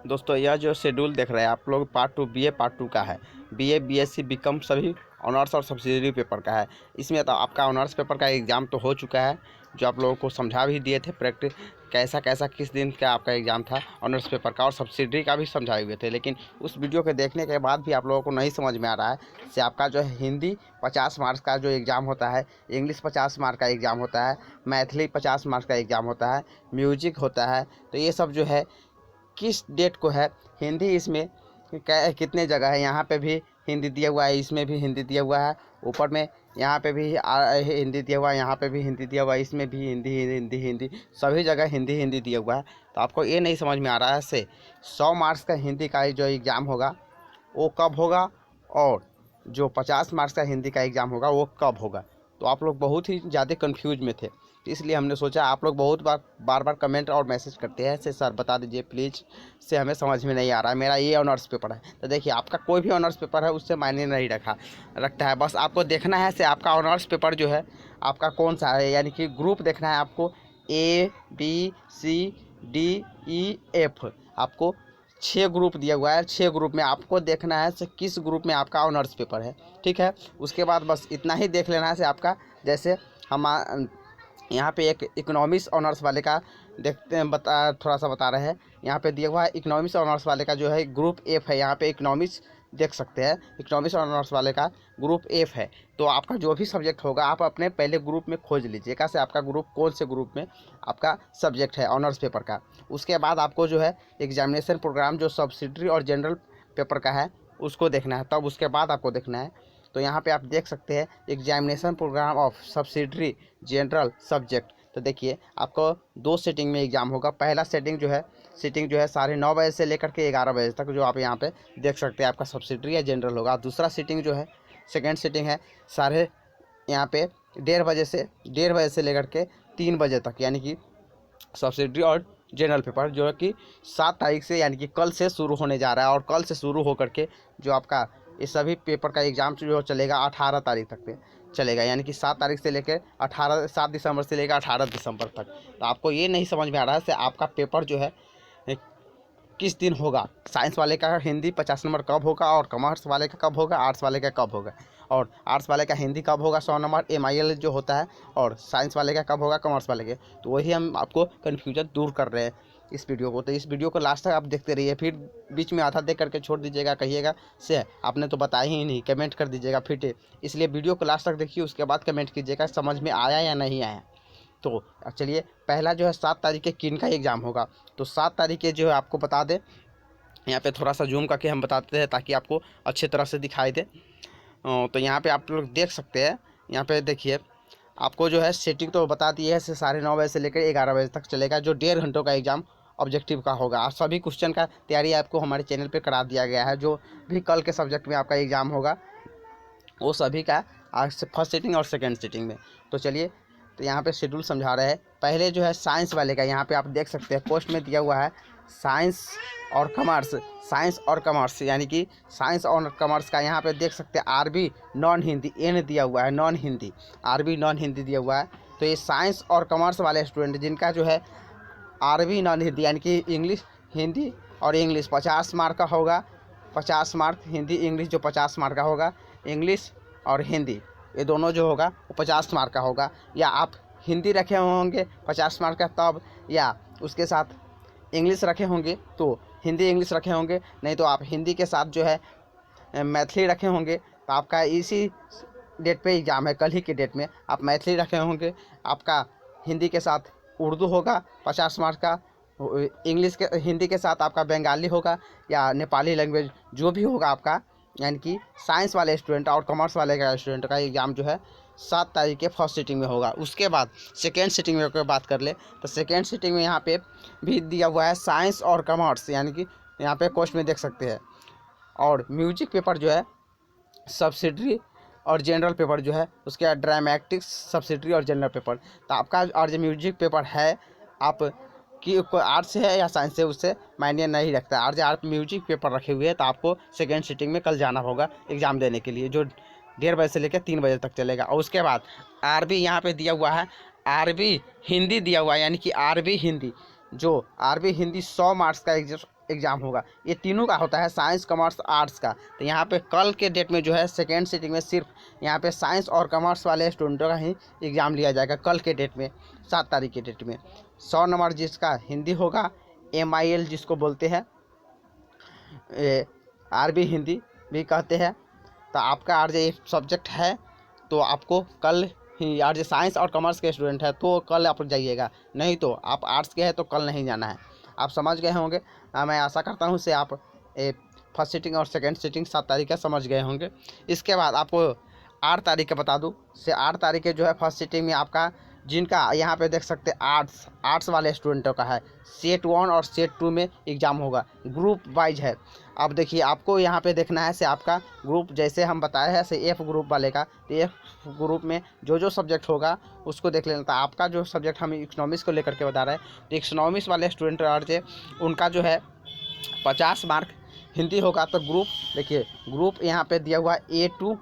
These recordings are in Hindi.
दोस्तों यह जो शेड्यूल देख रहे हैं आप लोग पार्ट 2 बीए पार्ट 2 का है। बीए बीएससी बीकॉम सभी ऑनर्स और सब्सिडरी पेपर का है। इसमें तो आपका ऑनर्स पेपर का एग्ज़ाम तो हो चुका है, जो आप लोगों को समझा भी दिए थे प्रैक्टिस कैसा कैसा किस दिन का आपका एग्ज़ाम था ऑनर्स पेपर का, और सब्सिडरी का भी समझाए हुए थे। लेकिन उस वीडियो के देखने के बाद भी आप लोगों को नहीं समझ में आ रहा है से आपका जो है हिंदी 50 मार्क्स का जो एग्ज़ाम होता है, इंग्लिश 50 मार्क का एग्ज़ाम होता है, मैथिली 50 मार्क्स का एग्ज़ाम होता है, म्यूजिक होता है। तो ये सब जो है किस डेट को है, हिंदी इसमें कितने जगह है, यहाँ पे भी हिंदी दिया हुआ है, इसमें भी हिंदी दिया हुआ है, ऊपर में यहाँ पे भी हिंदी दिया हुआ है, यहाँ पे भी हिंदी दिया हुआ है, इसमें भी हिंदी हिंदी हिंदी सभी जगह हिंदी हिंदी दिया हुआ है। तो आपको ये नहीं समझ में आ रहा है से 100 मार्क्स का हिंदी का जो एग्ज़ाम होगा वो कब होगा, और जो 50 मार्क्स का हिंदी का एग्ज़ाम होगा वो कब होगा। तो आप लोग बहुत ही ज़्यादा कन्फ्यूज में थे, इसलिए हमने सोचा आप लोग बहुत बार कमेंट और मैसेज करते हैं से सर बता दीजिए प्लीज़, से हमें समझ में नहीं आ रहा है, मेरा ये ऑनर्स पेपर है। तो देखिए आपका कोई भी ऑनर्स पेपर है उससे मायने नहीं रखता है, बस आपको देखना है से आपका ऑनर्स पेपर जो है आपका कौन सा है, यानी कि ग्रुप देखना है आपको ABCDEF। आपको 6 ग्रुप दिया हुआ है, 6 ग्रुप में आपको देखना है से किस ग्रुप में आपका ऑनर्स पेपर है, ठीक है। उसके बाद बस इतना ही देख लेना है से आपका, जैसे हम यहाँ पे एक इकोनॉमिक्स ऑनर्स वाले का देखते हैं, थोड़ा सा बता रहे हैं। यहाँ पे दिया हुआ है इकोनॉमिक्स ऑनर्स वाले का जो है ग्रुप F है, यहाँ पे इकोनॉमिक्स देख सकते हैं, इकोनॉमिक्स ऑनर्स वाले का ग्रुप F है। तो आपका जो भी सब्जेक्ट होगा आप अपने पहले ग्रुप में खोज लीजिएगा से आपका ग्रुप कौन से ग्रुप में आपका सब्जेक्ट है ऑनर्स पेपर का। उसके बाद आपको जो है एग्जामिनेशन प्रोग्राम जो सब्सिडरी और जनरल पेपर का है उसको देखना है, तब उसके बाद आपको देखना है। तो यहाँ पे आप देख सकते हैं examination program of subsidiary general subject. तो देखिए आपको 2 सेटिंग में एग्ज़ाम होगा। पहला सेटिंग जो है 9:30 बजे से लेकर के 11 बजे तक, जो आप यहाँ पे देख सकते हैं आपका सब्सिडरी या जनरल होगा। दूसरा सेटिंग जो है सेकेंड सेटिंग है यहाँ पे 1:30 बजे से लेकर के 3 बजे तक, यानी कि सब्सिडरी और जनरल पेपर जो है कि 7 तारीख से यानी कि कल से शुरू होने जा रहा है, और कल से शुरू होकर के जो आपका ये सभी पेपर का एग्ज़ाम जो चलेगा 18 तारीख तक पे चलेगा, यानी कि 7 तारीख से लेकर 7 दिसंबर से लेकर 18 दिसंबर तक। तो आपको ये नहीं समझ में आ रहा है से आपका पेपर जो है किस दिन होगा, साइंस वाले का हिंदी 50 नंबर कब होगा, और कॉमर्स वाले का कब होगा, आर्ट्स वाले का कब होगा, और आर्ट्स वाले का हिंदी कब होगा 100 नंबर MIL जो होता है, और साइंस वाले का कब होगा कॉमर्स वाले के। तो वही हम आपको कन्फ्यूजन दूर कर रहे हैं इस वीडियो को। तो इस वीडियो को लास्ट तक आप देखते रहिए, फिर बीच में आधा देख करके छोड़ दीजिएगा, कहिएगा से आपने तो बताया ही नहीं, कमेंट कर दीजिएगा फिर। इसलिए वीडियो को लास्ट तक देखिए, उसके बाद कमेंट कीजिएगा समझ में आया या नहीं आया। तो चलिए पहला जो है 7 तारीख के किन का एग्ज़ाम होगा, तो 7 तारीख के जो है आपको बता दें, यहाँ पे थोड़ा सा जूम करके हम बताते हैं ताकि आपको अच्छे तरह से दिखाई दे। तो यहाँ पे आप लोग देख सकते हैं, यहाँ पे देखिए आपको जो है सेटिंग तो बता दी है से 9:30 बजे से लेकर 11 बजे तक चलेगा, जो 1.5 घंटों का एग्ज़ाम ऑब्जेक्टिव का होगा। और सभी क्वेश्चन का तैयारी आपको हमारे चैनल पे करा दिया गया है, जो भी कल के सब्जेक्ट में आपका एग्ज़ाम होगा वो सभी का आज फर्स्ट सीटिंग और सेकेंड सीटिंग में। तो चलिए तो यहाँ पे शेड्यूल समझा रहे हैं। पहले जो है साइंस वाले का, यहाँ पे आप देख सकते हैं पोस्ट में दिया हुआ है साइंस और कॉमर्स, यानी कि साइंस और कॉमर्स का यहाँ पे देख सकते हैं आरबी नॉन हिंदी एन दिया हुआ है, non Hindi RB non Hindi दिया हुआ है। तो ये साइंस और कॉमर्स वाले स्टूडेंट जिनका जो है आरबी नॉन हिंदी यानी कि इंग्लिश हिंदी और इंग्लिश 50 मार्क का होगा, 50 मार्क हिंदी इंग्लिश जो 50 मार्क का होगा, इंग्लिश और हिंदी ये दोनों जो होगा वो 50 मार्क का होगा। या आप हिंदी रखे होंगे 50 मार्क का तब, या उसके साथ इंग्लिश रखे होंगे तो हिंदी इंग्लिश रखे होंगे, नहीं तो आप हिंदी के साथ जो है मैथिली रखे होंगे। तो आपका इसी डेट पे एग्ज़ाम है, कल ही के डेट में आप मैथिली रखे होंगे, आपका हिंदी के साथ उर्दू होगा 50 मार्क का, इंग्लिश के हिंदी के साथ आपका बंगाली होगा या नेपाली लैंग्वेज जो भी होगा आपका, यानी कि साइंस वाले स्टूडेंट और कॉमर्स वाले का स्टूडेंट का एग्ज़ाम जो है 7 तारीख के फर्स्ट सीटिंग में होगा। उसके बाद सेकेंड सीटिंग में अगर बात कर ले तो सेकेंड सीटिंग में यहाँ पे भी दिया हुआ है साइंस और कॉमर्स, यानी कि यहाँ पे क्वेश्चन में देख सकते हैं, और म्यूजिक पेपर जो है सब्सिडरी और जनरल पेपर जो है उसके बाद ड्रामेटिक्स सब्सिडरी और जनरल पेपर। तो आपका और जो म्यूजिक पेपर है आप कि कोई आर्ट्स से है या साइंस से उससे मायने नहीं रखता है। और जो आप म्यूजिक पेपर रखे हुए हैं तो आपको सेकेंड सीटिंग में कल जाना होगा एग्ज़ाम देने के लिए, जो 1:30 बजे से लेकर 3 बजे तक चलेगा। और उसके बाद आरबी यहाँ पे दिया हुआ है, आरबी हिंदी दिया हुआ है, यानी कि आरबी हिंदी जो आरबी हिंदी 100 मार्क्स का एग्ज़ाम होगा। ये तीनों का होता है, साइंस, कॉमर्स, आर्ट्स का। तो यहाँ पे कल के डेट में जो है सेकेंड सिटिंग में सिर्फ यहाँ पे साइंस और कॉमर्स वाले स्टूडेंटों का ही एग्ज़ाम लिया जाएगा कल के डेट में, 7 तारीख के डेट में। 100 नंबर जिसका हिंदी होगा, MIL जिसको बोलते हैं, आरबी हिंदी भी कहते हैं। तो आपका आज ये सब्जेक्ट है, तो आपको कल ही, आज साइंस और कॉमर्स के स्टूडेंट है तो कल आप जाइएगा, नहीं तो आप आर्ट्स के हैं तो कल नहीं जाना है। आप समझ गए होंगे, मैं आशा करता हूँ से आप फर्स्ट सिटिंग और सेकंड सिटिंग 7 तारीख का समझ गए होंगे। इसके बाद आपको 8 तारीख का बता दूं से 8 तारीख के जो है फर्स्ट सिटिंग में आपका, जिनका यहाँ पे देख सकते हैं आर्ट्स वाले स्टूडेंटों का है, सेट 1 और सेट 2 में एग्ज़ाम होगा, ग्रुप वाइज है। अब देखिए आपको यहाँ पे देखना है से आपका ग्रुप, जैसे हम बताए हैं से F ग्रुप वाले का, तो F ग्रुप में जो सब्जेक्ट होगा उसको देख लेना था। आपका जो सब्जेक्ट हम इकोनॉमिक्स को लेकर के बता रहे हैं, तो इकोनॉमिक्स वाले स्टूडेंट उनका जो है 50 मार्क हिंदी होगा। तो ग्रुप देखिए, ग्रुप यहाँ पे दिया हुआ A to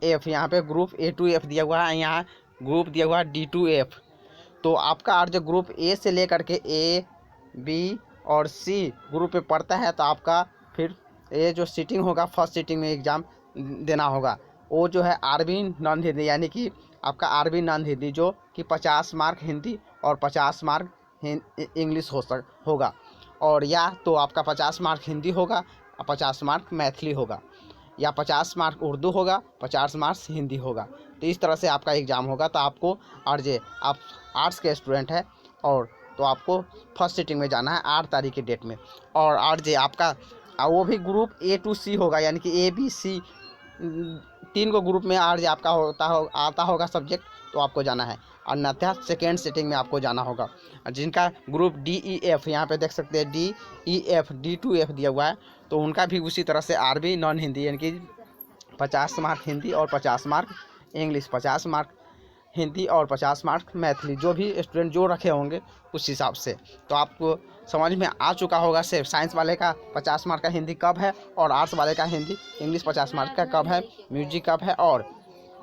F, यहाँ पे ग्रुप A to F दिया हुआ है, यहाँ ग्रुप दिया हुआ है D to F। तो आपका आज जो ग्रुप A से लेकर के A, B और C ग्रुप पे पढ़ता है, तो आपका फिर ये जो सीटिंग होगा फर्स्ट सीटिंग में एग्ज़ाम देना होगा, वो जो है आरबी नॉन हिंदी, यानी कि आपका आरबी नॉन हिंदी, जो कि 50 मार्क हिंदी और 50 मार्क इंग्लिश होगा। और या तो आपका 50 मार्क हिंदी होगा, 50 मार्क मैथिली होगा, या 50 मार्क उर्दू होगा, 50 मार्क्स हिंदी होगा। तो इस तरह से आपका एग्ज़ाम होगा। तो आपको और जे आप आर्ट्स के स्टूडेंट हैं और तो आपको फर्स्ट सिटिंग में जाना है 8 तारीख के डेट में। और जे आपका वो भी ग्रुप A to C होगा, यानी कि ABC 3 को ग्रुप में आज आपका आता होगा सब्जेक्ट, तो आपको जाना है। और अन्यथा सेकेंड सिटिंग में आपको जाना होगा। जिनका ग्रुप DEF, यहाँ पे देख सकते हैं DEF D to F दिया हुआ है, तो उनका भी उसी तरह से आरबी नॉन हिंदी, यानी कि 50 मार्क हिंदी और 50 मार्क इंग्लिश, 50 मार्क हिंदी और 50 मार्क मैथिली, जो भी स्टूडेंट जो रखे होंगे उस हिसाब से। तो आपको समझ में आ चुका होगा सिर्फ साइंस वाले का 50 मार्क का हिंदी कब है, और आर्ट्स वाले का हिंदी इंग्लिश 50 मार्क का कब है, म्यूजिक कब है, और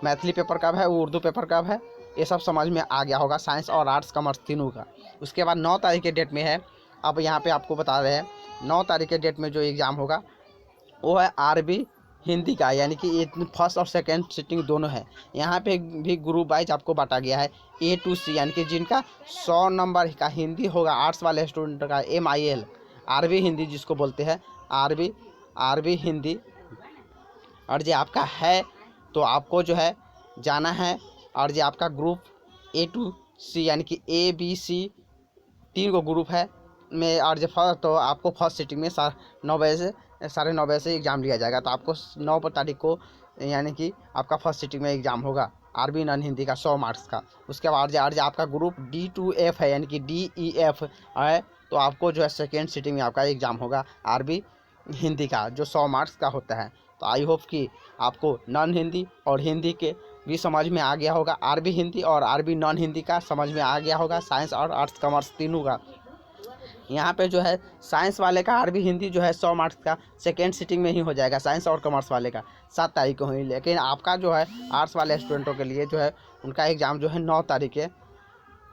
मैथिली पेपर कब है, उर्दू पेपर कब है, ये सब समझ में आ गया होगा साइंस और आर्ट्स कॉमर्स तीनों का। उसके बाद 9 तारीख के डेट में है, अब यहाँ पे आपको बता रहे हैं 9 तारीख के डेट में जो एग्ज़ाम होगा वो है आरबी हिंदी का, यानी कि फर्स्ट और सेकेंड सिटिंग दोनों है। यहाँ पे भी ग्रुप वाइज आपको बांटा गया है A to C, यानी कि जिनका 100 नंबर का हिंदी होगा आर्ट्स वाले स्टूडेंट का MIL आरबी हिंदी जिसको बोलते हैं, आरबी हिंदी। और जो आपका है तो आपको जो है जाना है, और जो आपका ग्रुप A to C, यानी कि ABC 3 को ग्रुप है में, और जो फर्स्ट तो आपको फर्स्ट सिटिंग में 9 बजे से 9:30 बजे से एग्ज़ाम लिया जाएगा। तो आपको 9 तारीख को यानी कि आपका फर्स्ट सिटिंग में एग्ज़ाम होगा आरबी नॉन हिंदी का 100 मार्क्स का। उसके बाद जो आपका ग्रुप D to F है, यानी कि DEF है, तो आपको जो है सेकेंड सिटिंग में आपका एग्ज़ाम होगा आरबी हिंदी का, जो 100 मार्क्स का होता है। तो आई होप कि आपको नॉन हिंदी और हिंदी के भी समझ में आ गया होगा, आरबी हिंदी और आरबी नॉन हिंदी का समझ में आ गया होगा, साइंस और आर्ट्स कॉमर्स तीनों का। यहाँ पे जो है साइंस वाले का आरबी हिंदी जो है 100 मार्क्स का सेकेंड सिटिंग में ही हो जाएगा, साइंस और कॉमर्स वाले का 7 तारीख को ही। लेकिन आपका जो है आर्ट्स वाले स्टूडेंटों के लिए जो है उनका एग्ज़ाम जो है 9 तारीख के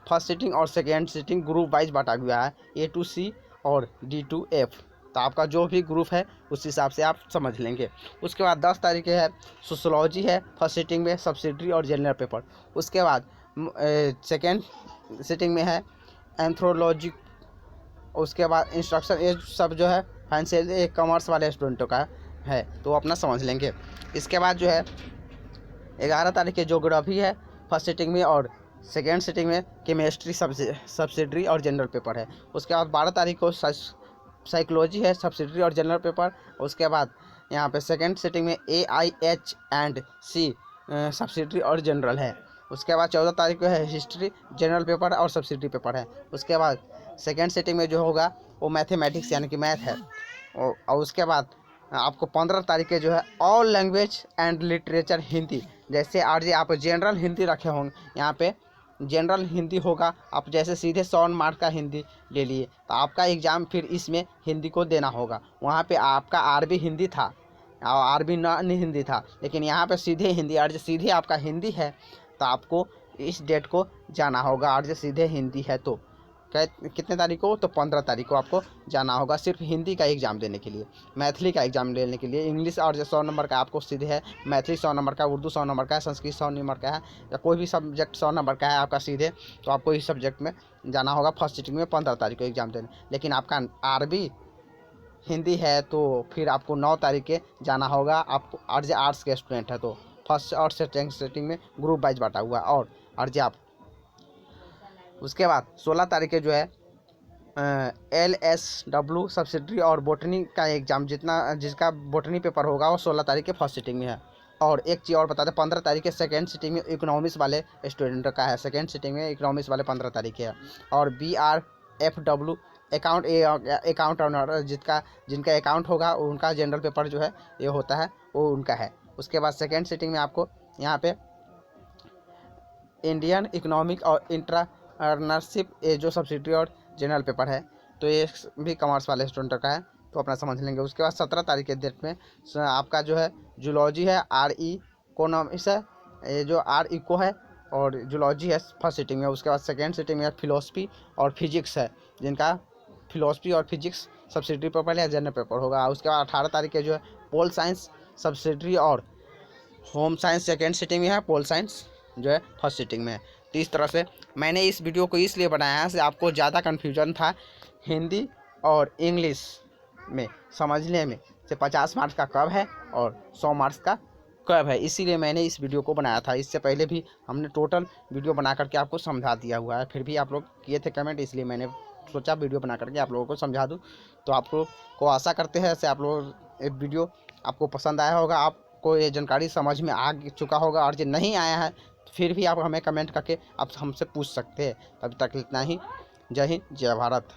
फर्स्ट सिटिंग और सेकेंड सिटिंग ग्रुप वाइज बांटा गया है A to C और D to F। तो आपका जो भी ग्रुप है उस हिसाब से आप समझ लेंगे। उसके बाद 10 तारीख है सोशोलॉजी है फर्स्ट सिटिंग में, सब्सिडरी और जनरल पेपर। उसके बाद सेकेंड सिटिंग में है एंथ्रोलॉजी। उसके बाद इंस्ट्रक्शन, ये सब जो है फाइनेंशियल कॉमर्स वाले स्टूडेंटों का है, तो अपना समझ लेंगे। इसके बाद जो है 11 तारीख के ज्योग्राफी है फर्स्ट सिटिंग में, और सेकेंड सिटिंग में केमिस्ट्री सब्सिडरी और जनरल पेपर है। उसके बाद 12 तारीख को साइकोलॉजी है सब्सिडरी और जनरल पेपर। उसके बाद यहाँ पे सेकेंड सिटिंग में AIH एंड C सब्सिडरी और जनरल है। उसके बाद 14 तारीख को है हिस्ट्री जनरल पेपर और सब्सिडरी पेपर है। उसके बाद सेकेंड सिटिंग में जो होगा वो मैथमेटिक्स यानी कि मैथ है। और उसके बाद आपको 15 तारीख के जो है all language and literature Hindi, जैसे आज आप जनरल हिंदी रखे होंगे, यहाँ पे जनरल हिंदी होगा, आप जैसे सीधे 100 मार्क का हिंदी ले लिए, तो आपका एग्ज़ाम फिर इसमें हिंदी को देना होगा। वहाँ पे आपका आरबी हिंदी था और आरबी नॉन हिंदी था, लेकिन यहाँ पे सीधे हिंदी, और जो सीधे आपका हिंदी है तो आपको इस डेट को जाना होगा, और जो सीधे हिंदी है तो कितने तारीख को, तो 15 तारीख को आपको जाना होगा सिर्फ हिंदी का एग्ज़ाम देने के लिए, मैथिली का एग्ज़ाम लेने के लिए। इंग्लिश और जो 100 नंबर का आपको सीधे है, मैथिली 100 नंबर का, उर्दू 100 नंबर का है, संस्कृत 100 नंबर का है, या कोई भी सब्जेक्ट 100 नंबर का है आपका सीधे, तो आपको इस सब्जेक्ट में जाना होगा फर्स्ट सिटिंग में 15 तारीख को एग्ज़ाम देने। लेकिन आपका अरबी हिंदी है तो फिर आपको 9 तारीख के जाना होगा। आपको आर्ट्स के स्टूडेंट है तो फर्स्ट और सेकेंड सिटिंग में ग्रुप वाइज बांटा हुआ। और जो आप उसके बाद 16 तारीख के जो है LSW सब्सिडरी और बोटनी का एग्ज़ाम जिसका बोटनी पेपर होगा वो 16 तारीख के फर्स्ट सिटिंग में है। और एक चीज़ और बता दें, 15 तारीख के सेकेंड सिटिंग में इकोनॉमिक्स वाले स्टूडेंट का है, सेकेंड सिटिंग में इकोनॉमिक्स वाले 15 तारीख के है। और BRFW अकाउंट ऑनर जिनका अकाउंट होगा उनका जनरल पेपर जो है ये होता है वो उनका है। उसके बाद सेकेंड सिटिंग में आपको यहाँ पे इंडियन इकोनॉमिक और इंटरनरशिप ये जो सब्सिडी और जनरल पेपर है तो ये भी कॉमर्स वाले स्टूडेंट का है, तो अपना समझ लेंगे। उसके बाद 17 तारीख के डेट में आपका जो है जूलॉजी है, इकोनॉमिक्स है, ये जो इको है, और जूलॉजी है फर्स्ट सिटिंग में। उसके बाद सेकेंड सिटिंग में फिलोसफी और फिजिक्स है, जिनका फिलोसफी और फिजिक्स सब्सिडी पेपर या जनरल पेपर होगा। उसके बाद 18 तारीख के जो है पोल साइंस सब्सिडी और होम साइंस सेकेंड सिटिंग में है, पोल साइंस जो है फर्स्ट सिटिंग में है। तो इस तरह से मैंने इस वीडियो को इसलिए बनाया है कि आपको ज़्यादा कन्फ्यूजन था हिंदी और इंग्लिश में समझने में से 50 मार्क्स का कब है और 100 मार्क्स का कब है, इसीलिए मैंने इस वीडियो को बनाया था। इससे पहले भी हमने टोटल वीडियो बना करके आपको समझा दिया हुआ है, फिर भी आप लोग किए थे कमेंट, इसलिए मैंने सोचा वीडियो बना करके आप लोगों को समझा दूँ। तो आप लोग को आशा करते हैं ऐसे आप लोग ये वीडियो आपको पसंद आया होगा, आपको ये जानकारी समझ में आ चुका होगा। और जो नहीं आया है फिर भी आप हमें कमेंट करके आप हमसे पूछ सकते हैं। तब तक इतना ही। जय हिंद, जय भारत।